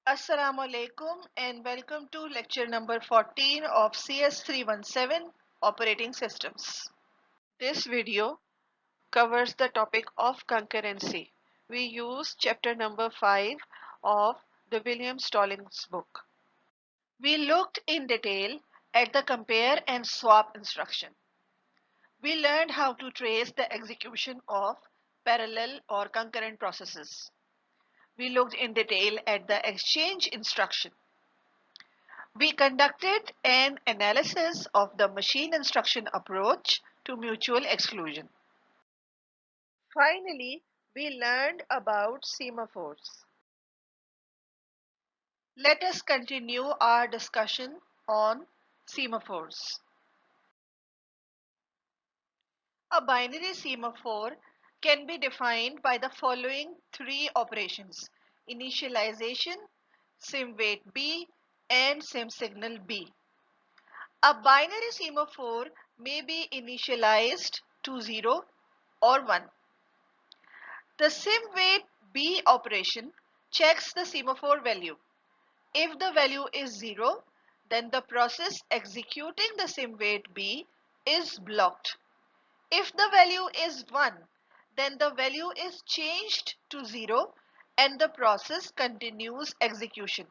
Assalamu alaikum and welcome to lecture number 14 of CS317 Operating Systems. This video covers the topic of concurrency. We use chapter number 5 of the William Stallings book. We looked in detail at the compare and swap instruction. We learned how to trace the execution of parallel or concurrent processes. We looked in detail at the exchange instruction. We conducted an analysis of the machine instruction approach to mutual exclusion. Finally, we learned about semaphores. Let us continue our discussion on semaphores. A binary semaphore can be defined by the following three operations: initialization, simwait B, and simsignal B. A binary semaphore may be initialized to 0 or 1. The simwait B operation checks the semaphore value. If the value is 0, then the process executing the simwait B is blocked. If the value is 1, then the value is changed to 0 and the process continues execution.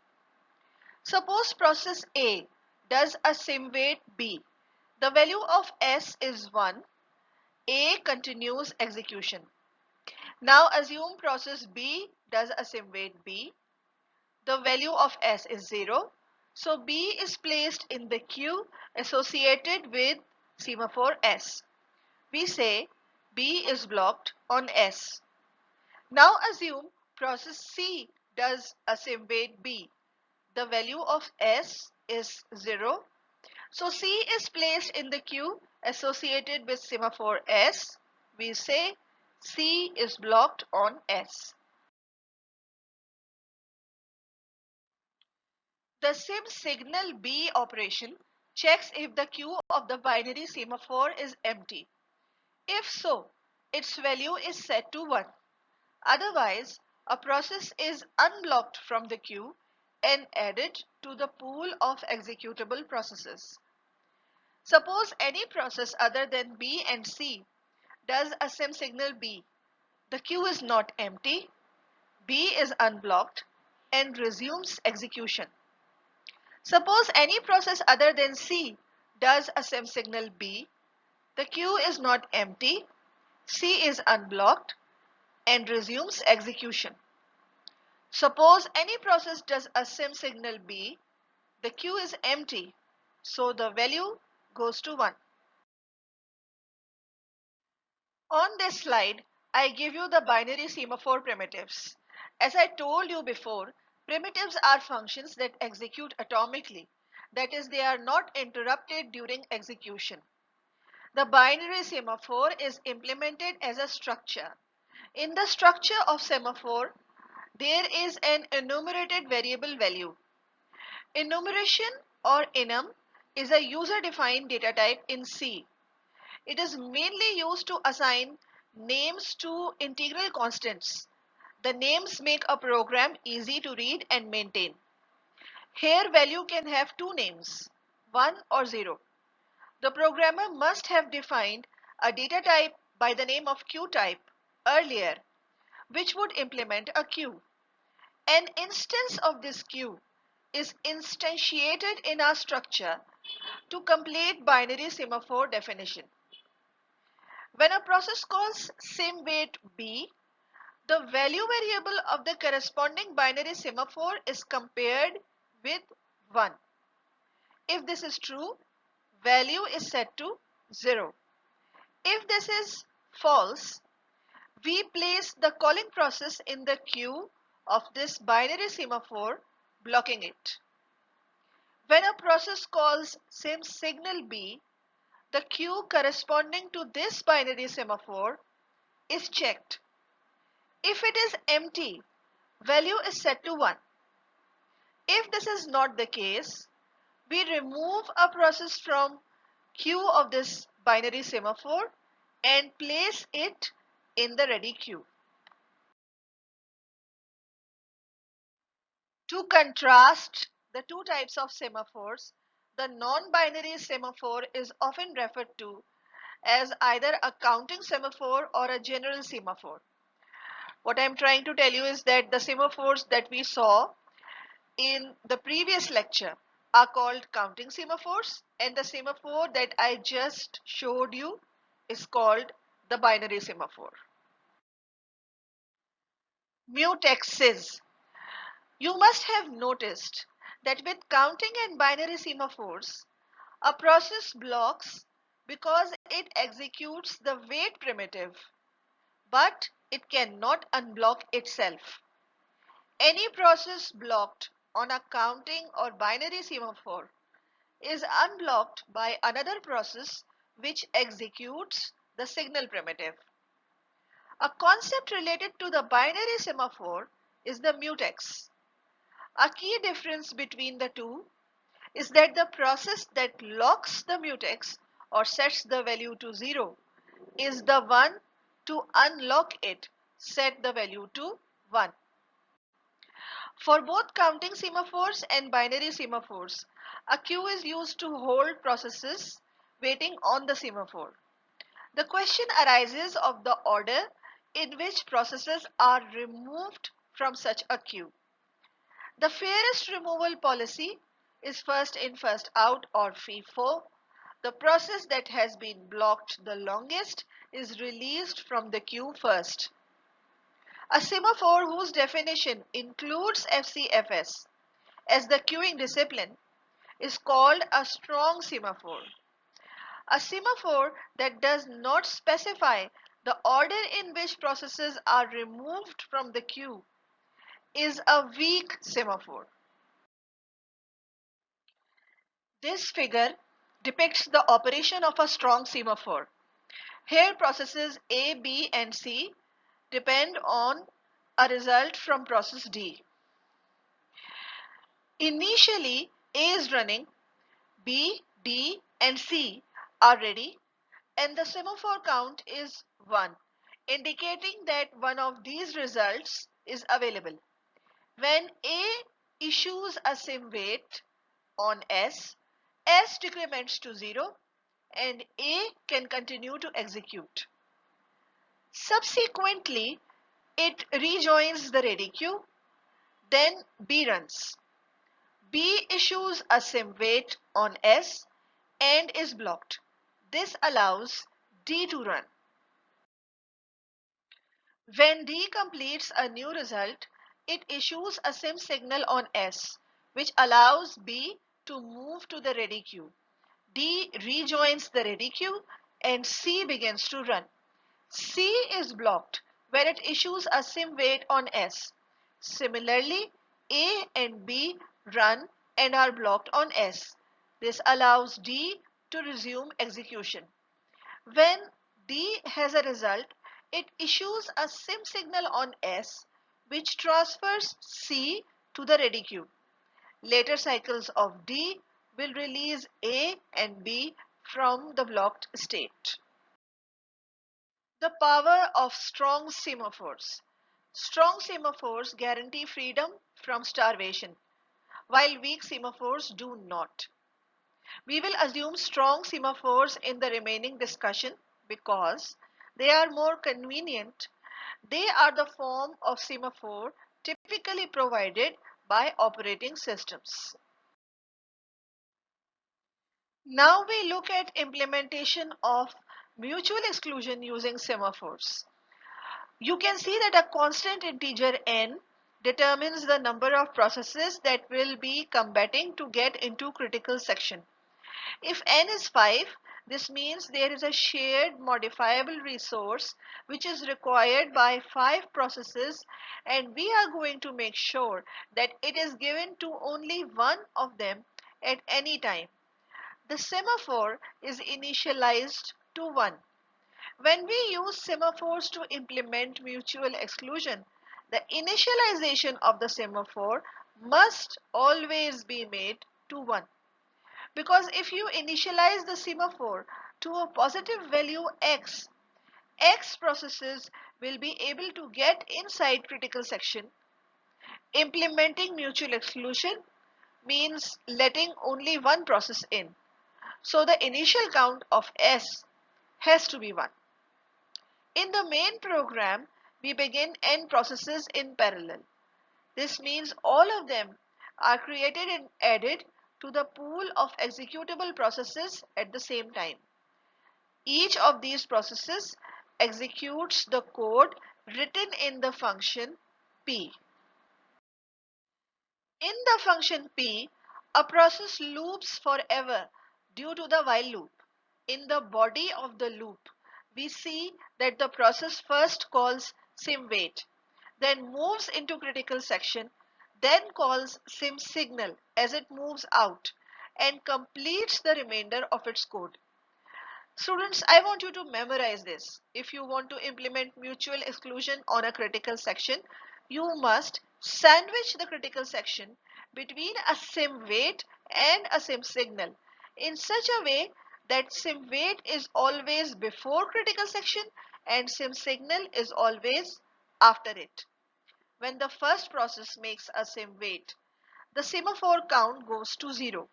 Suppose process A does a simwait B. The value of S is 1. A continues execution. Now assume process B does a simwait B. The value of S is 0. So B is placed in the queue associated with semaphore S. We say B is blocked on S. Now assume process C does a simwait B. The value of S is 0. So C is placed in the queue associated with semaphore S. We say C is blocked on S. The simsignal B operation checks if the queue of the binary semaphore is empty. If so, its value is set to 1. Otherwise, a process is unblocked from the queue and added to the pool of executable processes. Suppose any process other than B and C does a simsignal B. The queue is not empty, B is unblocked and resumes execution. Suppose any process other than C does a simsignal B. The queue is not empty, C is unblocked and resumes execution. Suppose any process does a simsignal B. The queue is empty, so the value goes to 1. On this slide, I give you the binary semaphore primitives. As I told you before, primitives are functions that execute atomically. That is, they are not interrupted during execution. The binary semaphore is implemented as a structure. In the structure of semaphore, there is an enumerated variable value. Enumeration or enum is a user-defined data type in C. It is mainly used to assign names to integral constants. The names make a program easy to read and maintain. Here value can have two names, 1 or 0. The programmer must have defined a data type by the name of queueType earlier, which would implement a queue. An instance of this queue is instantiated in our structure to complete binary semaphore definition. When a process calls simwait B, the value variable of the corresponding binary semaphore is compared with 1. If this is true, value is set to 0. If this is false, we place the calling process in the queue of this binary semaphore, blocking it. When a process calls simsignal B, the queue corresponding to this binary semaphore is checked. If it is empty, value is set to 1. If this is not the case, we remove a process from queue of this binary semaphore and place it in the ready queue. To contrast the two types of semaphores, the non-binary semaphore is often referred to as either a counting semaphore or a general semaphore. What I'm trying to tell you is that the semaphores that we saw in the previous lecture are called counting semaphores, and the semaphore that I just showed you is called the binary semaphore. Mutexes. You must have noticed that with counting and binary semaphores, a process blocks because it executes the wait primitive, but it cannot unblock itself. Any process blocked on a counting or binary semaphore is unblocked by another process which executes the signal primitive. A concept related to the binary semaphore is the mutex. A key difference between the two is that the process that locks the mutex or sets the value to 0 is the one to unlock it set the value to 1. For both counting semaphores and binary semaphores, a queue is used to hold processes waiting on the semaphore. The question arises of the order in which processes are removed from such a queue. The fairest removal policy is first in, first out, or FIFO. The process that has been blocked the longest is released from the queue first. A semaphore whose definition includes FCFS as the queuing discipline is called a strong semaphore. A semaphore that does not specify the order in which processes are removed from the queue is a weak semaphore. This figure depicts the operation of a strong semaphore. Here processes A, B and C depend on a result from process D. Initially A is running, B, D and C are ready, and the semaphore count is 1, indicating that one of these results is available. When A issues a sim wait on S decrements to 0 and A can continue to execute. Subsequently, it rejoins the ready queue, then B runs. B issues a sim wait on S and is blocked. This allows D to run. When D completes a new result, it issues a sim signal on S, which allows B to move to the ready queue. D rejoins the ready queue and C begins to run. C is blocked when it issues a sim wait on S. Similarly, A and B run and are blocked on S. This allows D to resume execution. When D has a result, it issues a sim signal on S which transfers C to the ready queue. Later cycles of D will release A and B from the blocked state. The power of strong semaphores. Strong semaphores guarantee freedom from starvation, while weak semaphores do not. We will assume strong semaphores in the remaining discussion because they are more convenient. They are the form of semaphore typically provided by operating systems. Now we look at implementation of mutual exclusion using semaphores. You can see that a constant integer n determines the number of processes that will be combating to get into critical section. If n is 5, this means there is a shared modifiable resource which is required by 5 processes, and we are going to make sure that it is given to only one of them at any time. The semaphore is initialized to 1. When we use semaphores to implement mutual exclusion, the initialization of the semaphore must always be made to 1. Because if you initialize the semaphore to a positive value x, x processes will be able to get inside critical section Implementing mutual exclusion means letting only one process in. So the initial count of S has to be 1. In the main program, we begin n processes in parallel. This means all of them are created and added to the pool of executable processes at the same time. Each of these processes executes the code written in the function P. In the function P, a process loops forever due to the while loop. In the body of the loop, we see that the process first calls simWait, then moves into critical section, then calls simSignal as it moves out, and completes the remainder of its code. Students, I want you to memorize this. If you want to implement mutual exclusion on a critical section, you must sandwich the critical section between a simWait and a simSignal in such a way that simWait is always before critical section and simSignal is always after it. When the first process makes a simWait, the semaphore count goes to 0.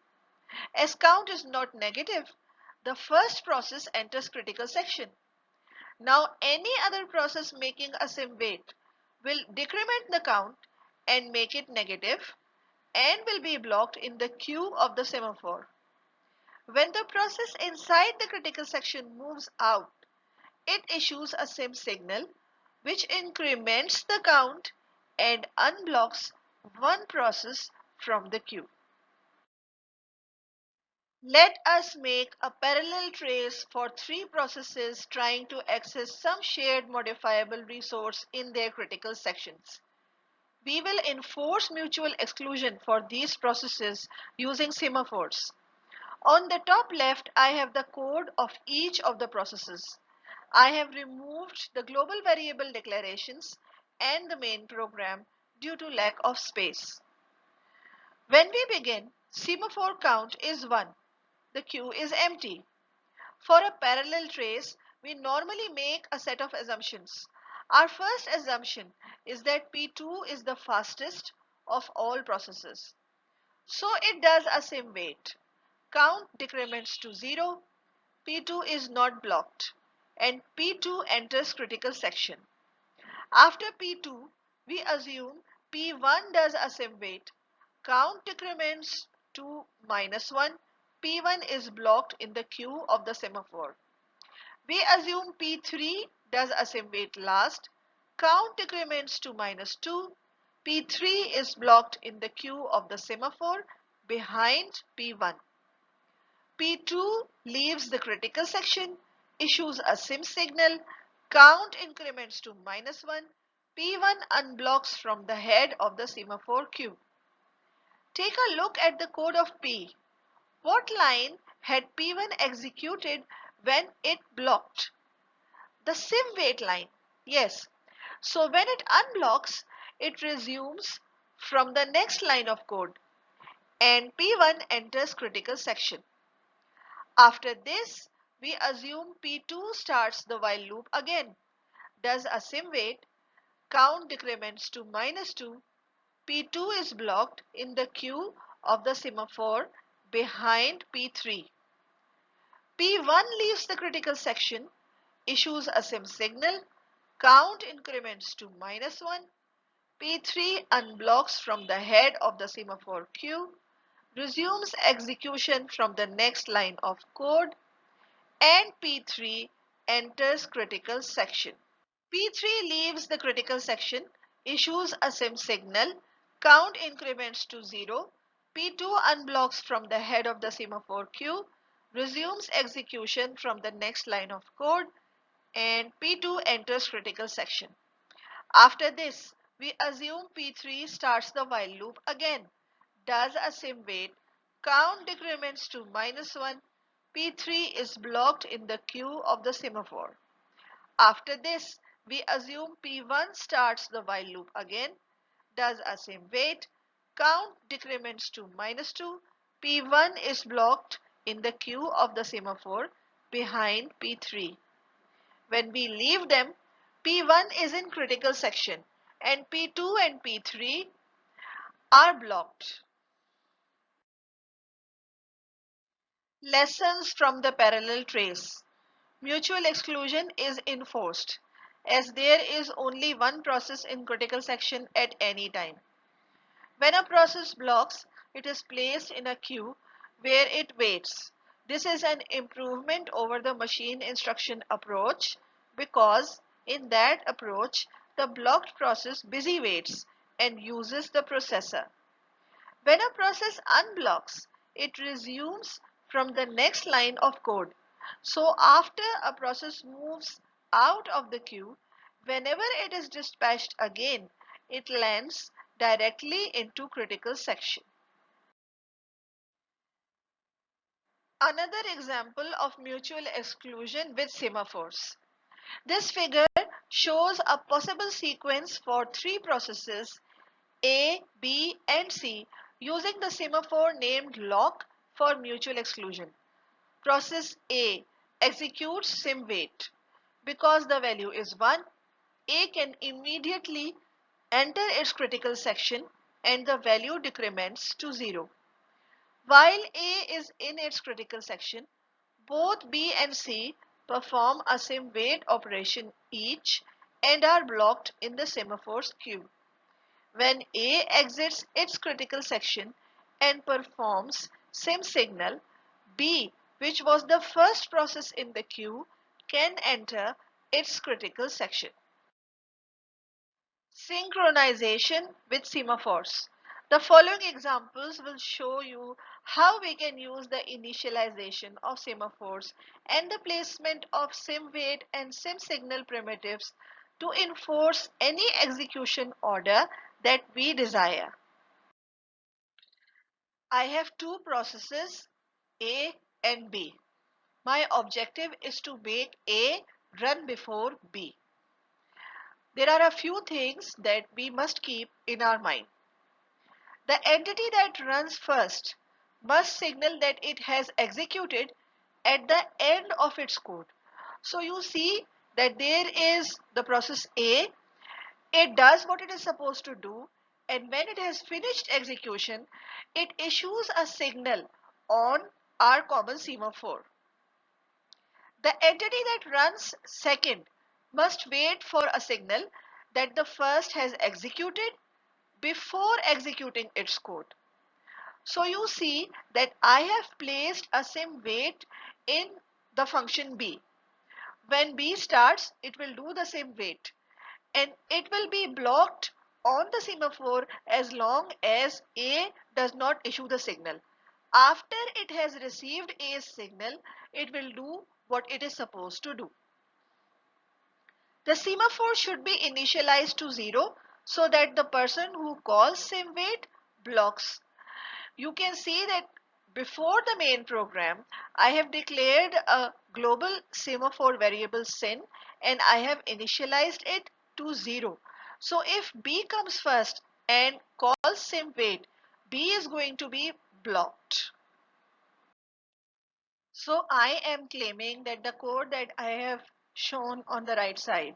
As count is not negative, the first process enters critical section. Now any other process making a simWait will decrement the count and make it negative and will be blocked in the queue of the semaphore. When the process inside the critical section moves out, it issues a simSignal which increments the count and unblocks one process from the queue. Let us make a parallel trace for 3 processes trying to access some shared modifiable resource in their critical sections. We will enforce mutual exclusion for these processes using semaphores. On the top left, I have the code of each of the processes. I have removed the global variable declarations and the main program due to lack of space. When we begin, semaphore count is 1. The queue is empty. For a parallel trace, we normally make a set of assumptions. Our first assumption is that P2 is the fastest of all processes. So it does a simWait. Count decrements to 0, P2 is not blocked, and P2 enters critical section. After P2, we assume P1 does a simWait. Count decrements to -1, P1 is blocked in the queue of the semaphore. We assume P3 does a simWait last. Count decrements to -2. P3 is blocked in the queue of the semaphore behind P1. P2 leaves the critical section, issues a simSignal, count increments to -1. P1 unblocks from the head of the semaphore queue. Take a look at the code of P. What line had P1 executed when it blocked? The simWait line. Yes. So when it unblocks, it resumes from the next line of code and P1 enters critical section. After this, we assume P2 starts the while loop again, does a simWait, count decrements to -2, P2 is blocked in the queue of the semaphore behind P3. P1 leaves the critical section, issues a simSignal, count increments to -1, P3 unblocks from the head of the semaphore queue, resumes execution from the next line of code, and P3 enters critical section. P3 leaves the critical section, issues a simSignal, count increments to 0, P2 unblocks from the head of the semaphore queue, resumes execution from the next line of code, and P2 enters critical section. After this, we assume P3 starts the while loop again, does a simWait, count decrements to -1, P3 is blocked in the queue of the semaphore. After this, we assume P1 starts the while loop again, does a simWait, count decrements to -2, P1 is blocked in the queue of the semaphore behind P3. When we leave them, P1 is in critical section and P2 and P3 are blocked. Lessons from the parallel trace. Mutual exclusion is enforced as there is only one process in critical section at any time. When a process blocks, it is placed in a queue where it waits. This is an improvement over the machine instruction approach because in that approach, the blocked process busy waits and uses the processor. When a process unblocks, it resumes from the next line of code. So after a process moves out of the queue, whenever it is dispatched again, it lands directly into critical section. Another example of mutual exclusion with semaphores. This figure shows a possible sequence for three processes A, B, and C using the semaphore named lock for mutual exclusion. Process A executes sim_wait. Because the value is 1, A can immediately enter its critical section and the value decrements to 0. While A is in its critical section, both B and C perform a sim_wait operation each and are blocked in the semaphore's queue. When A exits its critical section and performs sim_signal, B, which was the first process in the queue, can enter its critical section. Synchronization with semaphores. The following examples will show you how we can use the initialization of semaphores and the placement of sim_wait and sim_signal primitives to enforce any execution order that we desire. I have two processes, A and B. My objective is to make A run before B. There are a few things that we must keep in our mind. The entity that runs first must signal that it has executed at the end of its code. So you see that there is the process A. It does what it is supposed to do, and when it has finished execution, it issues a signal on our common semaphore. The entity that runs second must wait for a signal that the first has executed before executing its code. So you see that I have placed a sim_wait in the function B. When B starts, it will do the sim_wait and it will be blocked on the semaphore as long as A does not issue the signal. After it has received A's signal, it will do what it is supposed to do. The semaphore should be initialized to 0 so that the person who calls sim_wait blocks. You can see that before the main program, I have declared a global semaphore variable sin and I have initialized it to 0. So if B comes first and calls sim_wait, B is going to be blocked. So I am claiming that the code that I have shown on the right side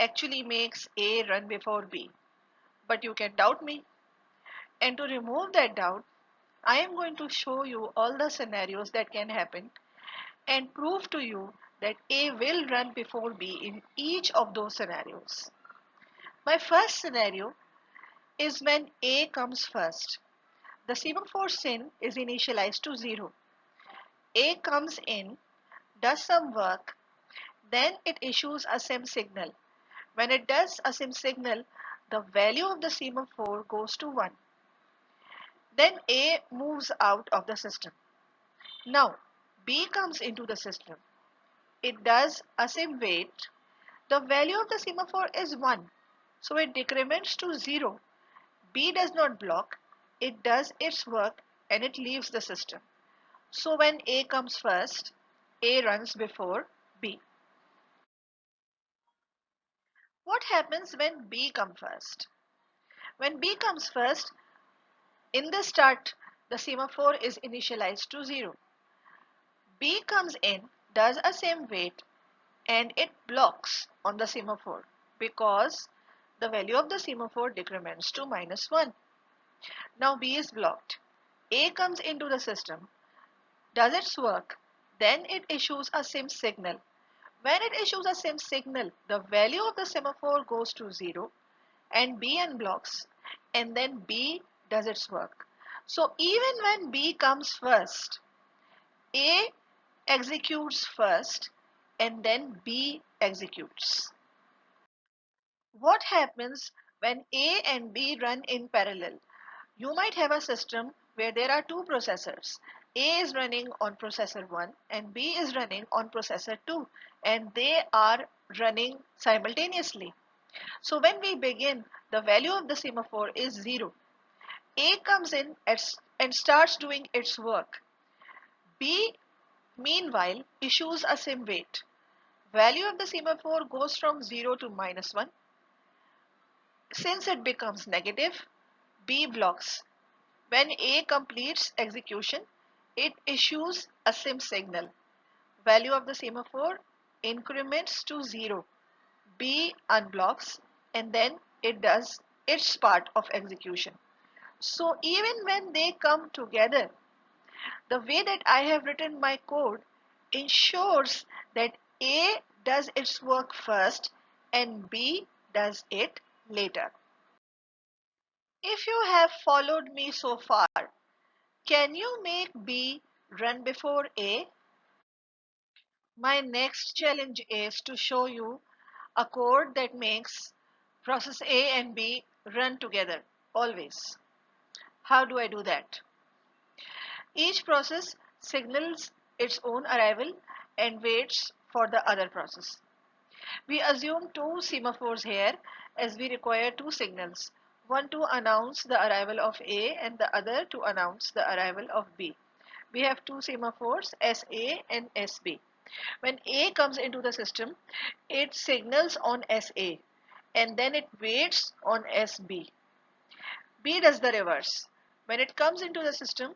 actually makes A run before B. But you can doubt me. And to remove that doubt, I am going to show you all the scenarios that can happen and prove to you that A will run before B in each of those scenarios. My first scenario is when A comes first. The semaphore sin is initialized to 0. A comes in, does some work, then it issues a sim signal. When it does a sim signal, the value of the semaphore goes to 1. Then A moves out of the system. Now B comes into the system. It does a sim_wait. The value of the semaphore is 1. So it decrements to 0. B does not block. It does its work and it leaves the system. So when A comes first, A runs before B. What happens when B comes first? When B comes first, in the start, the semaphore is initialized to 0. B comes in, does a sim_wait, and it blocks on the semaphore because the value of the semaphore decrements to -1. Now B is blocked. A comes into the system, does its work, then it issues a sim signal. When it issues a sim signal, the value of the semaphore goes to 0 and B unblocks, and then B does its work. So even when B comes first, A executes first and then B executes. What happens when A and B run in parallel? You might have a system where there are two processors. A is running on processor 1 and B is running on processor 2, and they are running simultaneously. So when we begin, the value of the semaphore is 0. A comes in and starts doing its work. B meanwhile issues a sim wait. Value of the semaphore goes from 0 to -1. Since it becomes negative, B blocks. When A completes execution, it issues a sim signal. Value of the semaphore increments to 0. B unblocks and then it does its part of execution. So even when they come together, the way that I have written my code ensures that A does its work first and B does it later. If you have followed me so far, can you make B run before A? My next challenge is to show you a code that makes process A and B run together always. How do I do that? Each process signals its own arrival and waits for the other process. We assume two semaphores here as we require two signals, one to announce the arrival of A and the other to announce the arrival of B. We have two semaphores SA and SB. When A comes into the system, it signals on SA and then it waits on SB. B does the reverse. When it comes into the system,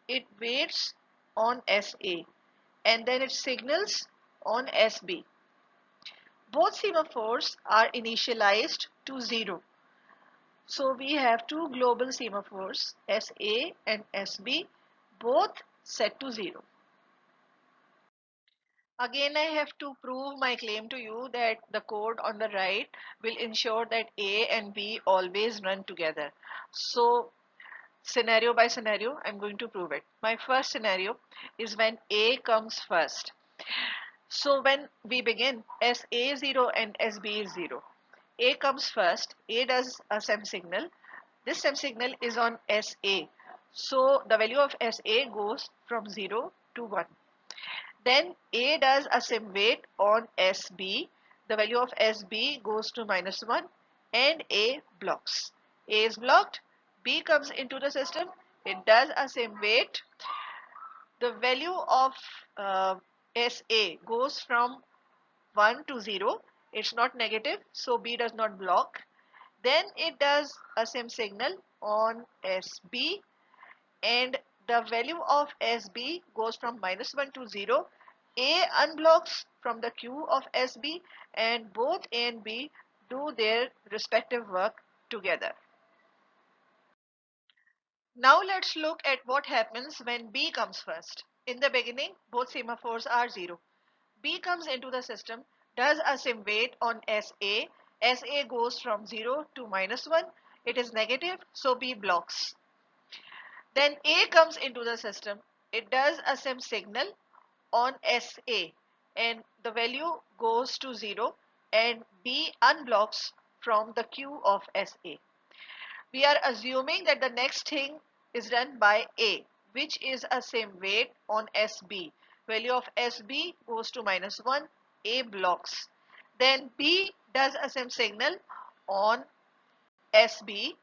it waits on SA and then it signals on SB. Both semaphores are initialized to 0. So we have two global semaphores SA and SB, both set to 0. Again, I have to prove my claim to you that the code on the right will ensure that A and B always run together. So scenario by scenario, I'm going to prove it. My first scenario is when A comes first. So when we begin, SA0 and SB is 0. A comes first, A does a SEM signal. This SEM signal is on SA. So the value of SA goes from 0 to 1. Then A does a sim wait on SB. The value of SB goes to -1 and A blocks. A is blocked, B comes into the system, it does a sim wait. The value of SA goes from 1 to 0. It's not negative, so B does not block. Then it does a sim signal on SB and the value of SB goes from -1 to 0. A unblocks from the queue of SB and both A and B do their respective work together. Now let's look at what happens when B comes first. In the beginning, both semaphores are 0. B comes into the system, does a sim wait on SA. SA goes from 0 to -1. It is negative, so B blocks. Then A comes into the system. It does a sim signal on SA and the value goes to 0 and B unblocks from the queue of SA. We are assuming that the next thing is done by A, which is a sim wait on SB. Value of SB goes to -1, A blocks. Then B does a sim signal on SB,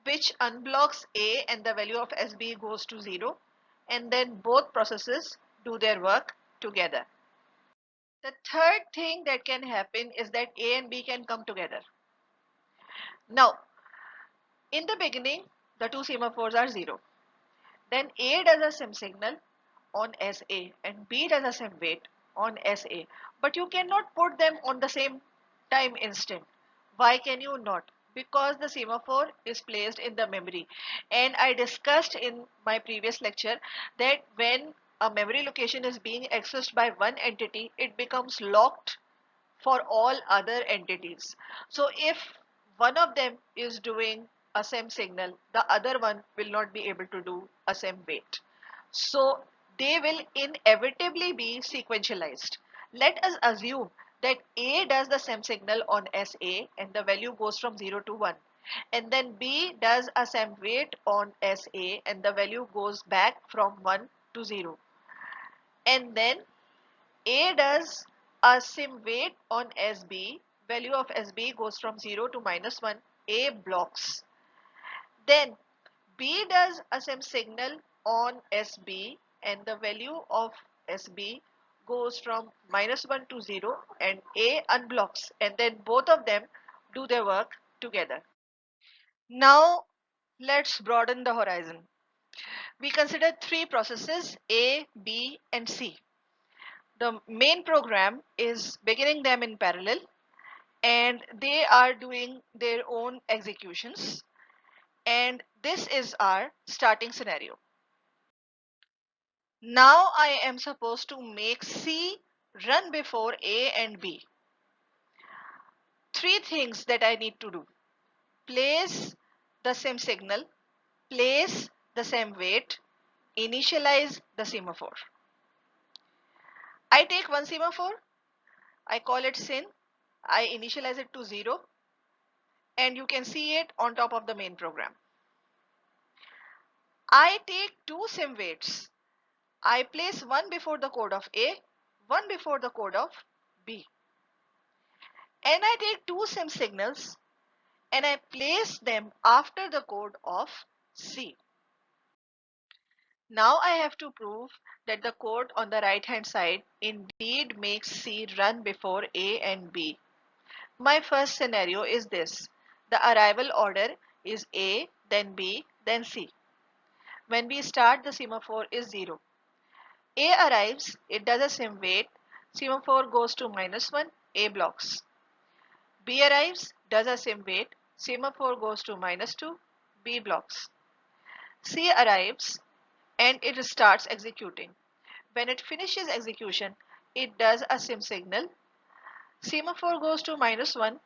which unblocks A and the value of SB goes to 0. And then both processes do their work together. The third thing that can happen is that A and B can come together. Now, in the beginning, the two semaphores are 0. Then A does a sim signal on SA and B does a sim wait on SA. But you cannot put them on the same time instant. Why can you not? Because the semaphore is placed in the memory. And I discussed in my previous lecture that when a memory location is being accessed by one entity, it becomes locked for all other entities. So if one of them is doing a same signal, the other one will not be able to do a same wait. So they will inevitably be sequentialized. Let us assume that A does the same signal on SA and the value goes from 0 to 1. And then B does a same wait on SA and the value goes back from 1 to 0. And then A does a sim wait on SB, value of SB goes from 0 to -1, A blocks. Then B does a sim signal on SB and the value of SB goes from -1 to 0 and A unblocks, and then both of them do their work together. Now let's broaden the horizon. We consider three processes A, B and C. The main program is beginning them in parallel and they are doing their own executions, and this is our starting scenario. Now I am supposed to make C run before A and B. Three things that I need to do: place the same signal, place the same wait, initialize the semaphore. I take one semaphore, I call it sin, I initialize it to 0, and you can see it on top of the main program. I take two sim weights. I place one before the code of A, one before the code of B. And I take two sim signals and I place them after the code of C. Now I have to prove that the code on the right hand side indeed makes C run before A and B. My first scenario is this. The arrival order is A, then B, then C. When we start, the semaphore is 0. A arrives, it does a sim wait, semaphore goes to -1, A blocks. B arrives, does a sim wait, semaphore goes to -2, B blocks. C arrives and it starts executing. When it finishes execution, it does a sim signal, semaphore goes to -1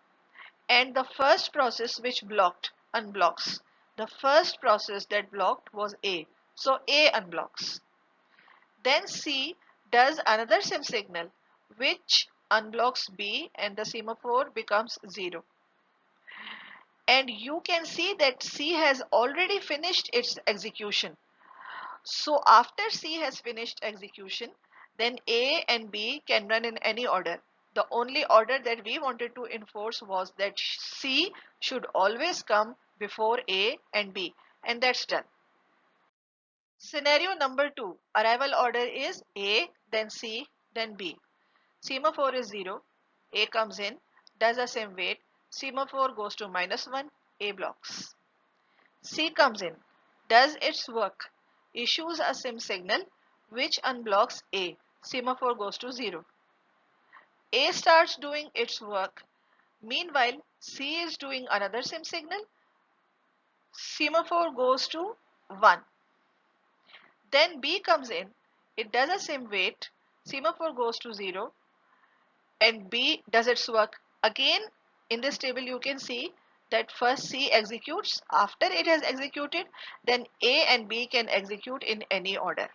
and the first process which blocked unblocks. The first process that blocked was A, so A unblocks. Then C does another sim signal which unblocks B and the semaphore becomes 0. And you can see that C has already finished its execution. So after C has finished execution, then A and B can run in any order. The only order that we wanted to enforce was that C should always come before A and B, and that's done. Scenario number 2, arrival order is A, then C, then B. Semaphore is 0, A comes in, does a sim wait, semaphore goes to -1, A blocks. C comes in, does its work, issues a sim signal which unblocks A, semaphore goes to 0. A starts doing its work, meanwhile C is doing another sim signal, semaphore goes to 1. Then B comes in, it does a sim wait, semaphore goes to 0 and B does its work. Again, in this table you can see that first C executes. After it has executed, then A and B can execute in any order.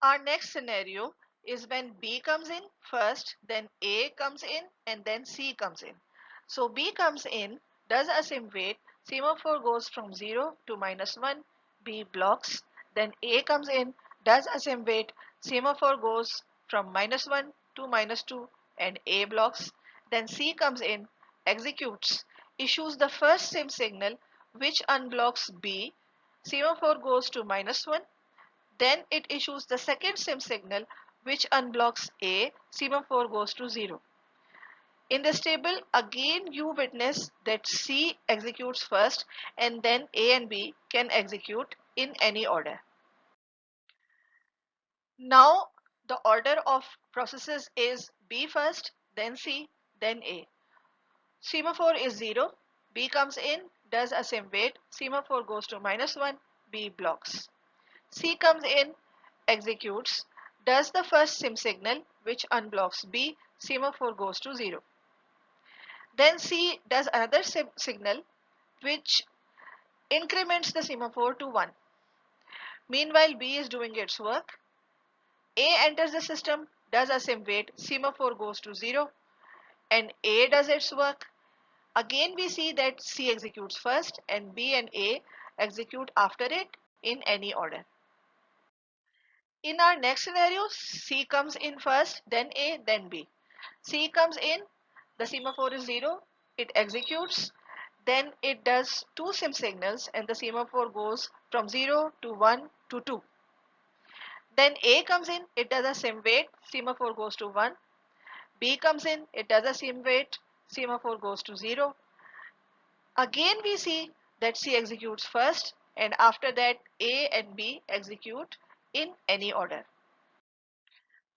Our next scenario is when B comes in first, then A comes in and then C comes in. So B comes in, does a sim wait, semaphore goes from 0 to -1, B blocks. Then A comes in, does a sim wait, semaphore goes from -1 to -2 and A blocks. Then C comes in, executes, issues the first sim signal which unblocks B, semaphore goes to -1. Then it issues the second sim signal which unblocks A, semaphore goes to 0. In this table, again you witness that C executes first and then A and B can execute in any order. Now the order of processes is B first, then C, then A. Semaphore is 0, B comes in, does a sim wait, semaphore goes to -1, B blocks. C comes in, executes, does the first sim signal which unblocks B, semaphore goes to 0. Then C does another sim signal which increments the semaphore to 1. Meanwhile, B is doing its work. A enters the system, does a sim wait, semaphore goes to 0, and A does its work. Again, we see that C executes first and B and A execute after it in any order. In our next scenario, C comes in first, then A, then B. C comes in, the semaphore is 0, it executes, then it does two sim signals and the semaphore goes from 0 to 1 to 2. Then A comes in, it does a sim wait, semaphore goes to 1. B comes in, it does a sim wait, semaphore goes to 0. Again we see that C executes first and after that A and B execute in any order.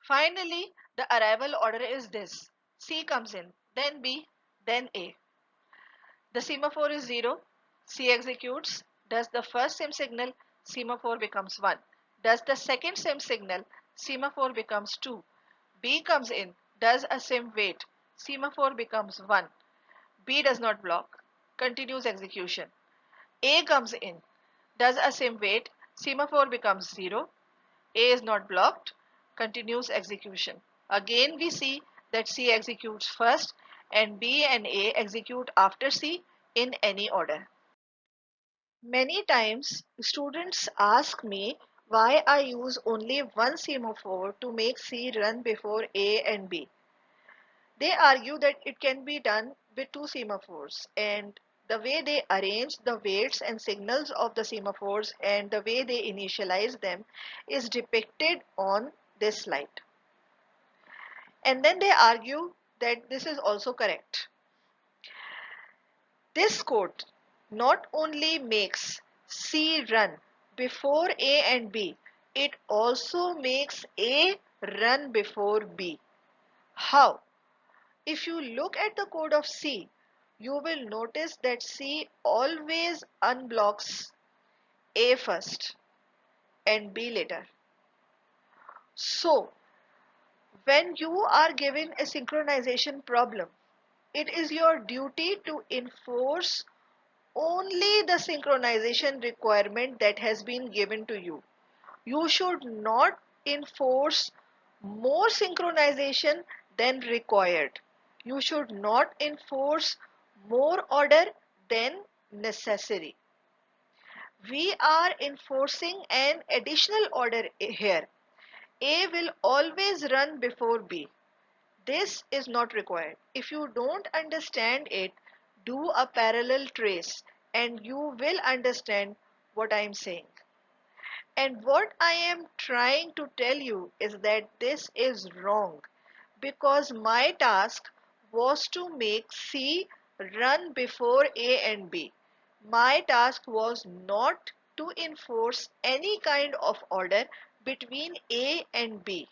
Finally, the arrival order is this. C comes in, then B, then A. The semaphore is 0, C executes, does the first sim signal, semaphore becomes 1. Does the second sim signal, semaphore becomes 2. B comes in, does a sim wait, semaphore becomes 1. B does not block, continues execution. A comes in, does a sim wait, semaphore becomes 0. A is not blocked, continues execution. Again we see that C executes first and B and A execute after C in any order. Many times students ask me why I use only one semaphore to make C run before A and B. They argue that it can be done with two semaphores, and the way they arrange the weights and signals of the semaphores and the way they initialize them is depicted on this slide. And then they argue that this is also correct. This code not only makes C run before A and B, it also makes A run before B. How? If you look at the code of C, you will notice that C always unblocks A first and B later. So, when you are given a synchronization problem, it is your duty to enforce only the synchronization requirement that has been given to you. You should not enforce more synchronization than required. You should not enforce more order than necessary. We are enforcing an additional order here. A will always run before B. This is not required. If you don't understand it, do a parallel trace and you will understand what I am saying. And what I am trying to tell you is that this is wrong because my task was to make C run before A and B. My task was not to enforce any kind of order between A and B.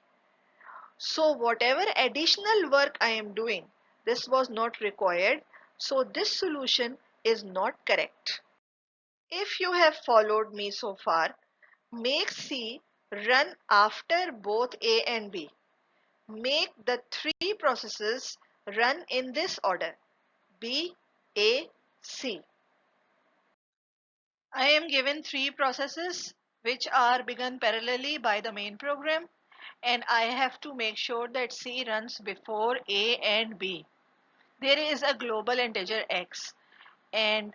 So whatever additional work I am doing, this was not required. So this solution is not correct. If you have followed me so far, make C run after both A and B. Make the three processes run in this order: B, A, C. I am given three processes which are begun parallelly by the main program, and I have to make sure that C runs before A and B. There is a global integer x and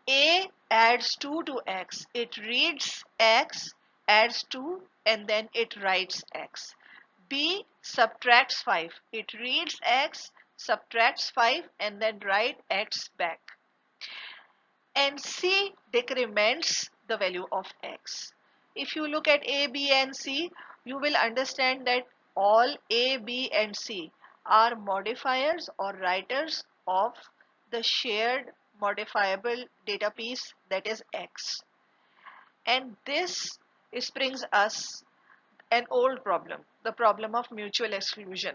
A adds 2 to x. It reads x, adds 2 and then it writes x. B subtracts 5. It reads x, subtracts 5 and then writes x back. And C decrements the value of x. If you look at A, B and C, you will understand that all A, B and C are modifiers or writers of the shared modifiable data piece, that is x. And this brings us an old problem, the problem of mutual exclusion.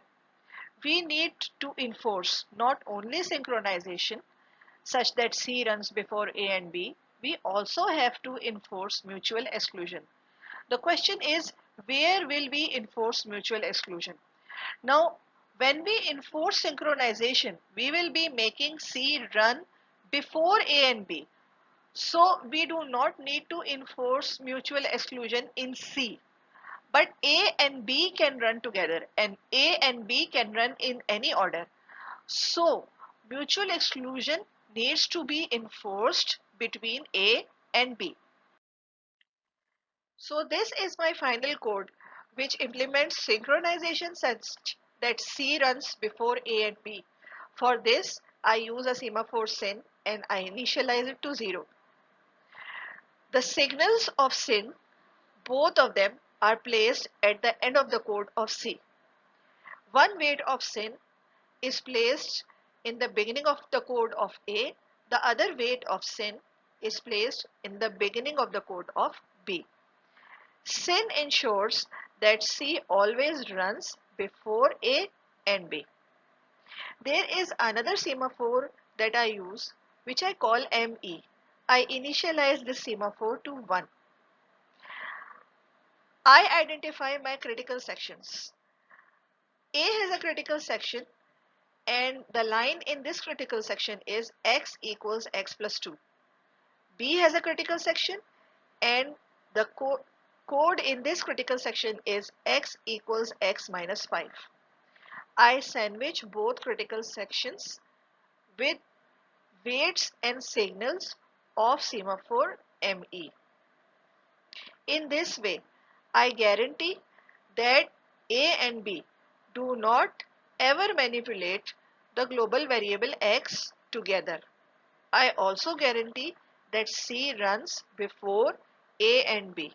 We need to enforce not only synchronization such that C runs before A and B, we also have to enforce mutual exclusion. The question is, where will we enforce mutual exclusion? Now, when we enforce synchronization, we will be making C run before A and B. So we do not need to enforce mutual exclusion in C. But A and B can run together and A and B can run in any order. So mutual exclusion needs to be enforced between A and B. So this is my final code which implements synchronization such that C runs before A and B. For this, I use a semaphore sin and I initialize it to 0. The signals of sin, both of them, are placed at the end of the code of C. One weight of sin is placed in the beginning of the code of A, the other weight of sin is placed in the beginning of the code of B. Sin ensures that C always runs before A and B. There is another semaphore that I use which I call ME. I initialize this semaphore to 1. I identify my critical sections. A has a critical section and the line in this critical section is x equals x plus 2. B has a critical section and the code in this critical section is x equals x minus 5. I sandwich both critical sections with weights and signals of semaphore ME. In this way, I guarantee that A and B do not ever manipulate the global variable x together. I also guarantee that C runs before A and B.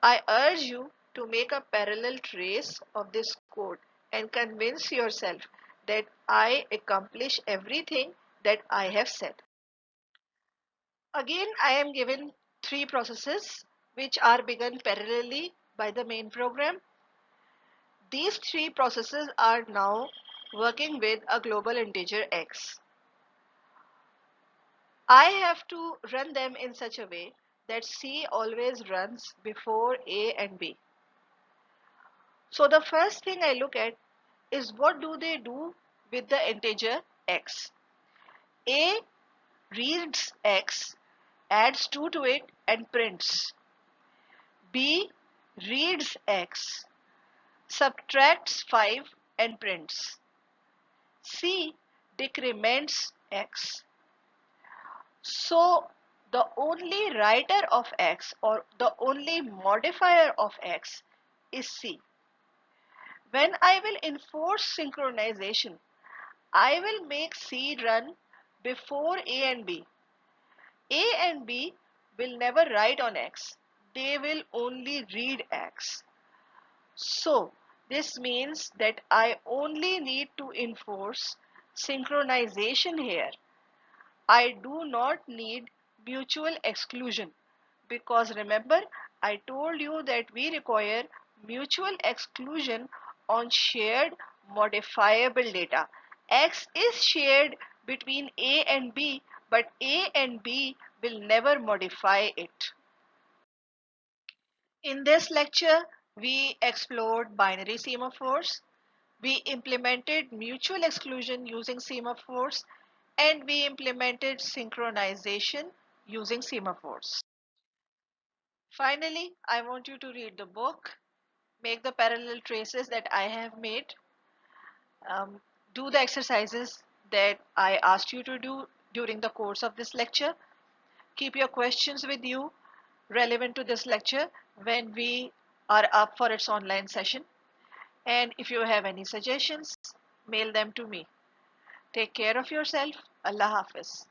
I urge you to make a parallel trace of this code and convince yourself that I accomplish everything that I have said. Again, I am given 3 processes which are begun parallelly by the main program. These 3 processes are now working with a global integer x. I have to run them in such a way that C always runs before A and B. So the first thing I look at is what do they do with the integer x. A reads x, adds 2 to it and prints. B reads x, subtracts 5 and prints. C decrements x. So the only writer of x or the only modifier of x is C. When I will enforce synchronization, I will make C run before A and B. A and B will never write on X. They will only read X. So this means that I only need to enforce synchronization here. I do not need mutual exclusion because remember I told you that we require mutual exclusion on shared modifiable data. X is shared between A and B, but A and B will never modify it. In this lecture, we explored binary semaphores, we implemented mutual exclusion using semaphores, and we implemented synchronization using semaphores. Finally, I want you to read the book, make the parallel traces that I have made, um, do the exercises that I asked you to do during the course of this lecture. Keep your questions with you relevant to this lecture when we are up for its online session. And if you have any suggestions, mail them to me. Take care of yourself. Allah Hafiz.